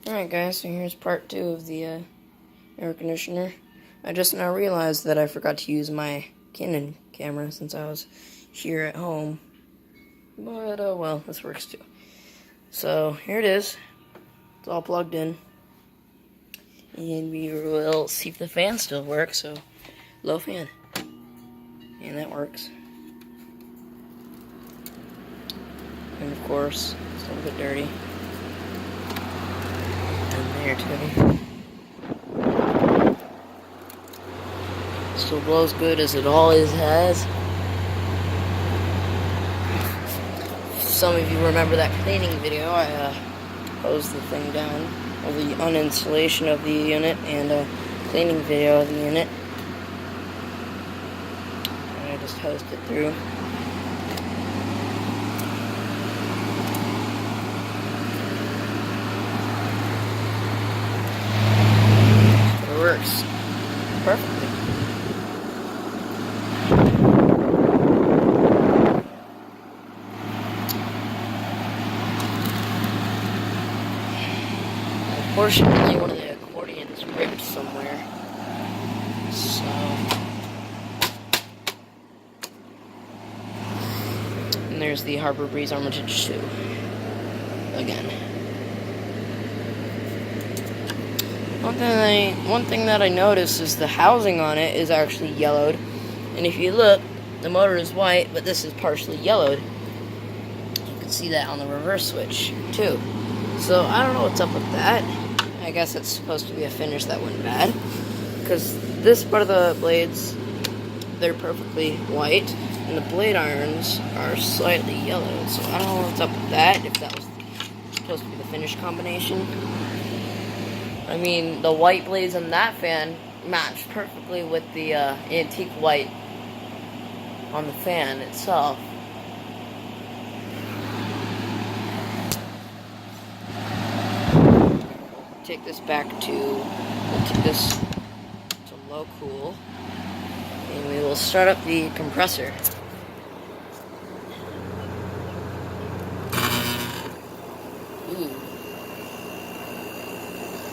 Alright guys, so here's part 2 of the air conditioner. I just now realized that I forgot to use my Canon camera since I was here at home. But, well, this works too. So, here it is. It's all plugged in. And we will see if the fan still works, so low fan. And that works. And of course, it's a little bit dirty. And there too. Still blows good as it always has. Some of you remember that cleaning video. I hosed the thing down, or the uninstallation of the unit and a cleaning video of the unit. And I just hosed it through. It works perfectly. Unfortunately, one of the accordions ripped somewhere, so and there's the Harbor Breeze Armitage 2 again. One thing that I noticed is the housing on it is actually yellowed, and if you look, the motor is white, but this is partially yellowed. You can see that on the reverse switch too. So I don't know what's up with that. I guess it's supposed to be a finish that went bad, because this part of the blades, they're perfectly white, and the blade irons are slightly yellow, so I don't know what's up with that, if that was supposed to be the finish combination. I mean, the white blades on that fan match perfectly with the antique white on the fan itself. Take this back to, we'll take this to low cool, and we will start up the compressor. Ooh,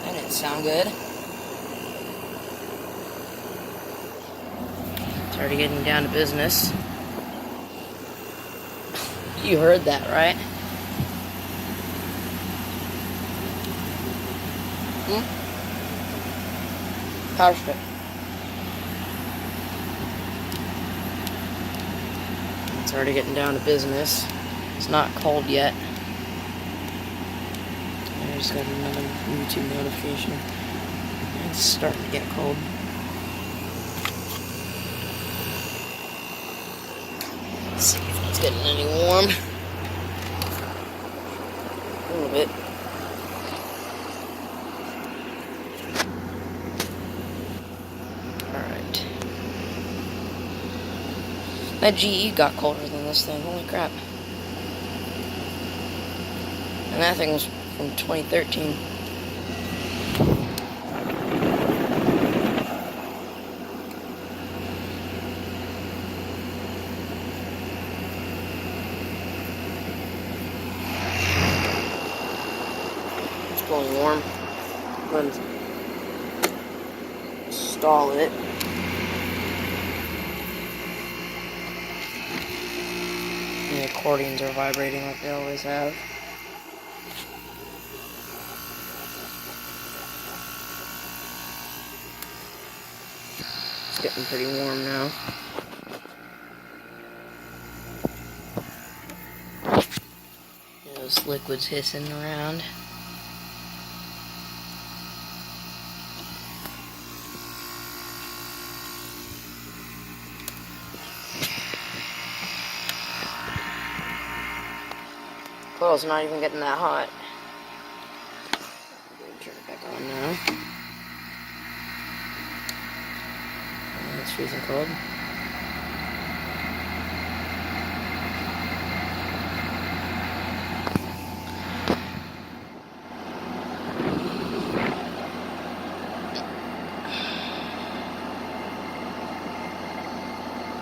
that didn't sound good. It's already getting down to business. You heard that, right? Power strip. It's already getting down to business. It's not cold yet. I just got another YouTube notification. It's starting to get cold. Let's see if it's getting any warm. A little bit. That GE got colder than this thing, holy crap. And that thing was from 2013. It's blowing warm. Let's install it. The accordions are vibrating like they always have. It's getting pretty warm now. Those liquids hissing around. Well, it's not even getting that hot. Turn it back on now. Oh, it's freezing cold.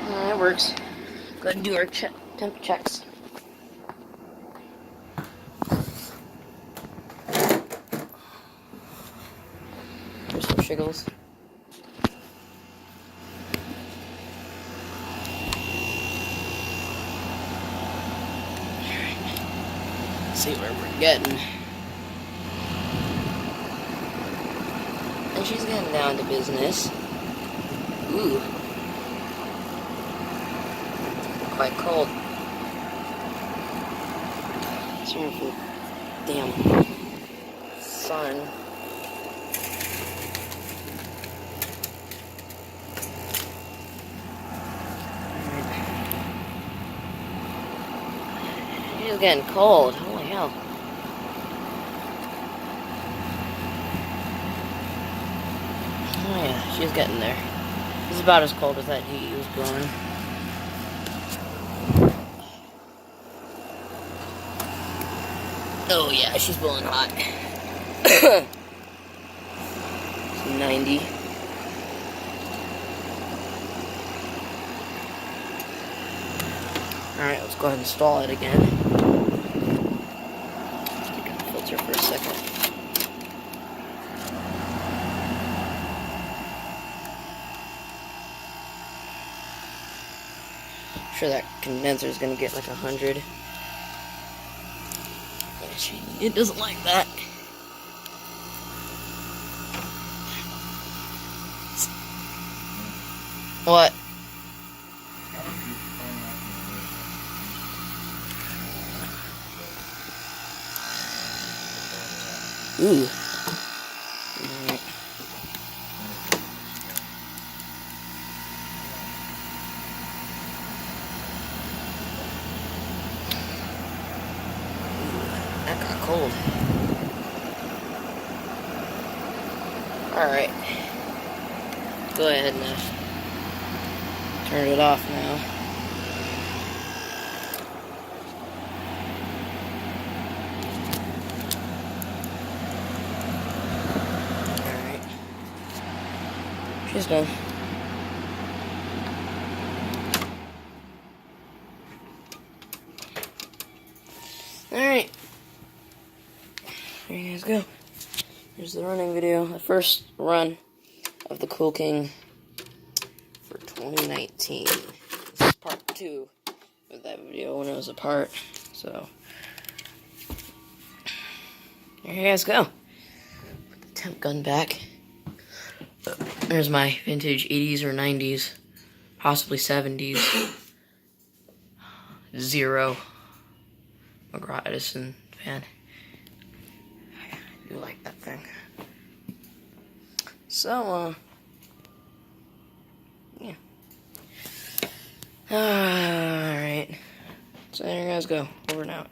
That works. Go ahead and do our temp checks. shiggles. See where we're getting. And she's getting down to business. Ooh. Quite cold. Sorry for the damn sun. She's getting cold. Holy hell. Oh yeah, she's getting there. It's about as cold as that heat was blowing. Oh yeah, she's blowing hot. It's 90. Alright, let's go ahead and stall it again. Take out the filter for a second. I'm sure that condenser is going to get like 100. It doesn't like that. What? Ooh. Alright. That got cold. Alright. Go ahead and turn it off now. Alright. She's done. Alright. There you guys go. Here's the running video. The first run of the Kool King for 2019. This is part 2 of that video when it was apart. So, there you guys go. Put the temp gun back. There's my vintage 80s or 90s, possibly 70s. Zero McGraw Edison fan. I do like that thing. So, yeah. Alright. So there you guys go. Over and out.